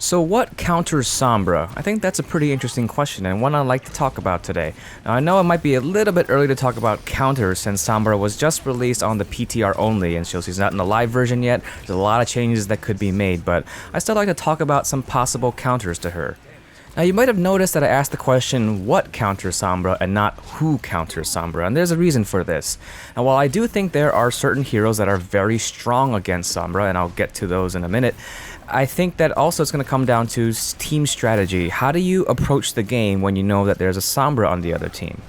So what counters Sombra? I think that's a pretty interesting question and one I'd like to talk about today. Now I know it might be a little bit early to talk about counters since Sombra was just released on the PTR only and she's not in the live version yet. There's a lot of changes that could be made, but I still like to talk about some possible counters to her. Now you might have noticed that I asked the question what counters Sombra and not who counters Sombra, and there's a reason for this. And while I do think there are certain heroes that are very strong against Sombra, and I'll get to those in a minute, I think that also it's going to come down to team strategy. How do you approach the game when you know that there's a Sombra on the other team?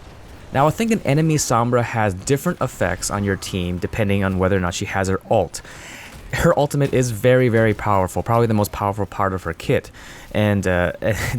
Now I think an enemy Sombra has different effects on your team depending on whether or not she has her ult. Her ultimate is very, very powerful, probably the most powerful part of her kit. And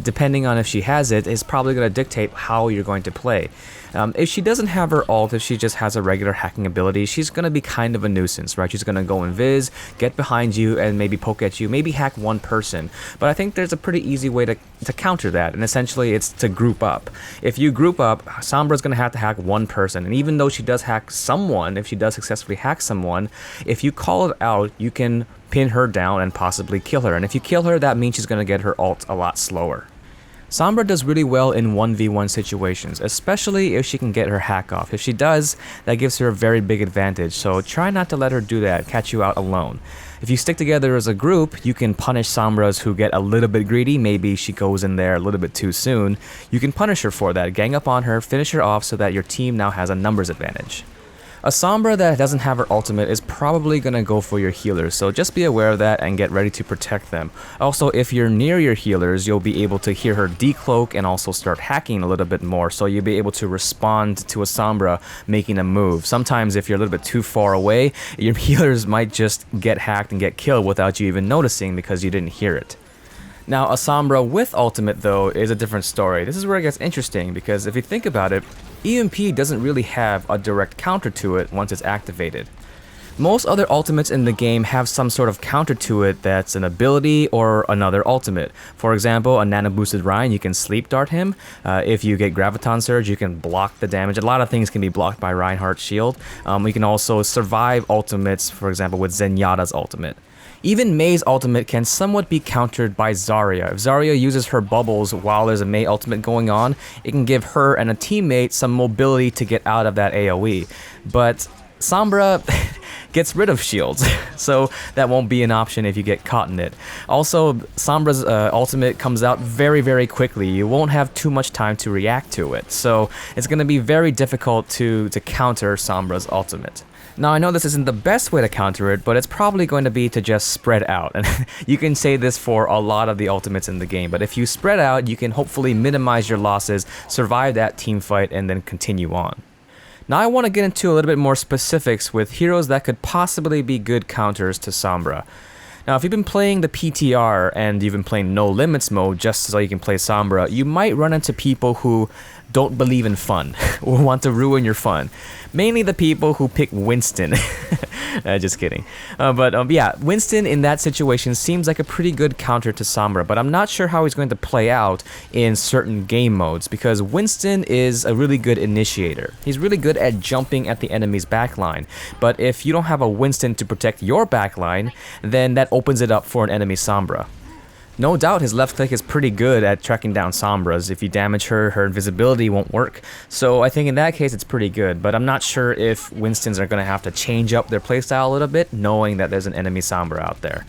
depending on if she has it, is probably going to dictate how you're going to play. If she doesn't have her ult, if she just has a regular hacking ability, she's going to be kind of a nuisance, right? She's going to go invis, get behind you, and maybe poke at you, maybe hack one person. But I think there's a pretty easy way to counter that, and essentially it's to group up. If you group up, Sombra's going to hack one person, and even though she does hack someone, if she does successfully hack someone, if you call it out, you can pin her down and possibly kill her. And if you kill her, that means she's going to get her ult a lot slower. Sombra does really well in 1v1 situations, especially if she can get her hack off. If she does, that gives her a very big advantage, so try not to let her do that, catch you out alone. If you stick together as a group, you can punish Sombras who get a little bit greedy. Maybe she goes in there a little bit too soon. You can punish her for that, gang up on her, finish her off so that your team now has a numbers advantage. A Sombra that doesn't have her ultimate is probably going to go for your healers, so just be aware of that and get ready to protect them. Also, if you're near your healers, you'll be able to hear her decloak and also start hacking a little bit more, so you'll be able to respond to a Sombra making a move. Sometimes if you're a little bit too far away, your healers might just get hacked and get killed without you even noticing because you didn't hear it. Now, a Sombra with ultimate, though, is a different story. This is where it gets interesting, because if you think about it, EMP doesn't really have a direct counter to it once it's activated. Most other ultimates in the game have some sort of counter to it that's an ability or another ultimate. For example, a nano boosted Ryan, you can sleep dart him. If you get Graviton Surge, you can block the damage. A lot of things can be blocked by Reinhardt's shield. We can also survive ultimates, for example, with Zenyatta's ultimate. Even Mei's ultimate can somewhat be countered by Zarya. If Zarya uses her bubbles while there's a Mei ultimate going on, it can give her and a teammate some mobility to get out of that AoE. But Sombra gets rid of shields, so that won't be an option if you get caught in it. Also, Sombra's ultimate comes out very, very quickly. You won't have too much time to react to it, so it's going to be very difficult to counter Sombra's ultimate. Now, I know this isn't the best way to counter it, but it's probably going to be to just spread out. And you can say this for a lot of the ultimates in the game, but if you spread out, you can hopefully minimize your losses, survive that team fight, and then continue on. Now, I want to get into a little bit more specifics with heroes that could possibly be good counters to Sombra. Now, if you've been playing the PTR and you've been playing No Limits mode just so you can play Sombra, you might run into people who don't believe in fun or want to ruin your fun. Mainly the people who pick Winston. Just kidding. Yeah, Winston in that situation seems like a pretty good counter to Sombra, but I'm not sure how he's going to play out in certain game modes because Winston is a really good initiator. He's really good at jumping at the enemy's backline, but if you don't have a Winston to protect your backline, then that opens it up for an enemy Sombra. No doubt his left click is pretty good at tracking down Sombras. If you damage her, her invisibility won't work. So I think in that case it's pretty good, but I'm not sure if Winstons are going to have to change up their playstyle a little bit, knowing that there's an enemy Sombra out there.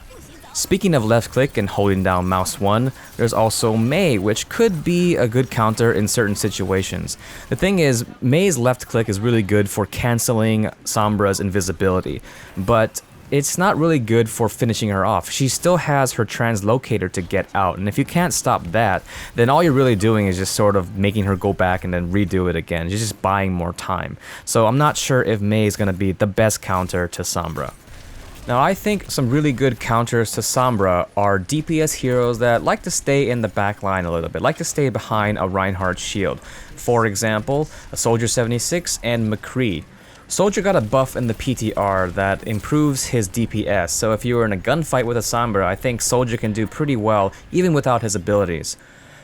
Speaking of left click and holding down mouse 1, there's also Mei, which could be a good counter in certain situations. The thing is, Mei's left click is really good for canceling Sombra's invisibility, but it's not really good for finishing her off. She still has her translocator to get out, and if you can't stop that, then all you're really doing is just sort of making her go back and then redo it again. You're just buying more time. So I'm not sure if Mei is going to be the best counter to Sombra. Now, I think some really good counters to Sombra are DPS heroes that like to stay in the back line a little bit, like to stay behind a Reinhardt shield. For example, a Soldier 76 and McCree. Soldier got a buff in the PTR that improves his DPS, so if you were in a gunfight with a Sombra, I think Soldier can do pretty well even without his abilities.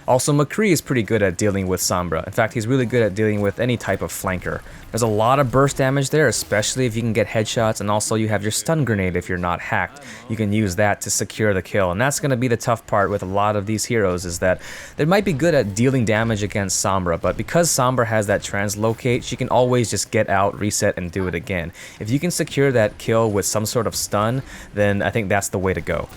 Also, McCree is pretty good at dealing with Sombra. In fact, he's really good at dealing with any type of flanker. There's a lot of burst damage there, especially if you can get headshots, and also you have your stun grenade if you're not hacked. You can use that to secure the kill, and that's going to be the tough part with a lot of these heroes, is that they might be good at dealing damage against Sombra, but because Sombra has that translocate, she can always just get out, reset, and do it again. If you can secure that kill with some sort of stun, then I think that's the way to go.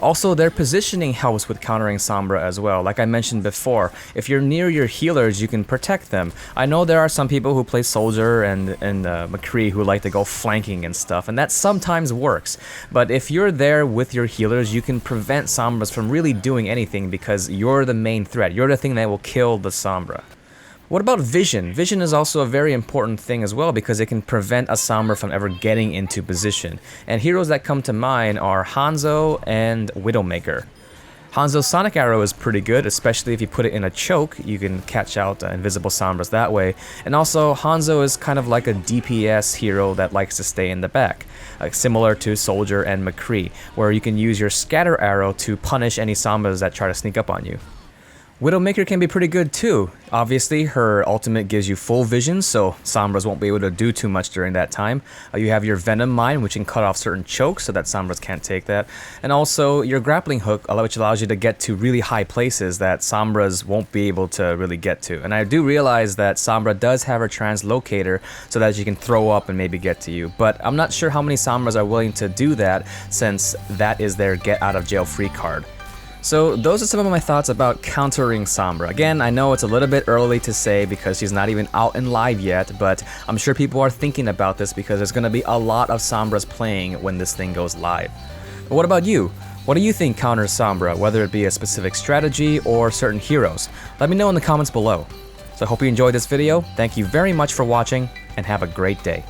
Also, their positioning helps with countering Sombra as well. Like I mentioned before, if you're near your healers, you can protect them. I know there are some people who play Soldier and McCree who like to go flanking and stuff, and that sometimes works. But if you're there with your healers, you can prevent Sombras from really doing anything because you're the main threat. You're the thing that will kill the Sombra. What about vision? Vision is also a very important thing as well because it can prevent a Sombra from ever getting into position. And heroes that come to mind are Hanzo and Widowmaker. Hanzo's Sonic Arrow is pretty good, especially if you put it in a choke. You can catch out invisible Sombras that way. And also, Hanzo is kind of like a DPS hero that likes to stay in the back, similar to Soldier and McCree, where you can use your Scatter Arrow to punish any Sombras that try to sneak up on you. Widowmaker can be pretty good too. Obviously, her ultimate gives you full vision, so Sombras won't be able to do too much during that time. You have your Venom Mine, which can cut off certain chokes so that Sombras can't take that. And also your Grappling Hook, which allows you to get to really high places that Sombras won't be able to really get to. And I do realize that Sombra does have her Translocator so that she can throw up and maybe get to you. But I'm not sure how many Sombras are willing to do that since that is their get out of jail free card. So those are some of my thoughts about countering Sombra. Again, I know it's a little bit early to say because she's not even out and live yet, but I'm sure people are thinking about this because there's going to be a lot of Sombras playing when this thing goes live. But what about you? What do you think counters Sombra, whether it be a specific strategy or certain heroes? Let me know in the comments below. So I hope you enjoyed this video. Thank you very much for watching and have a great day.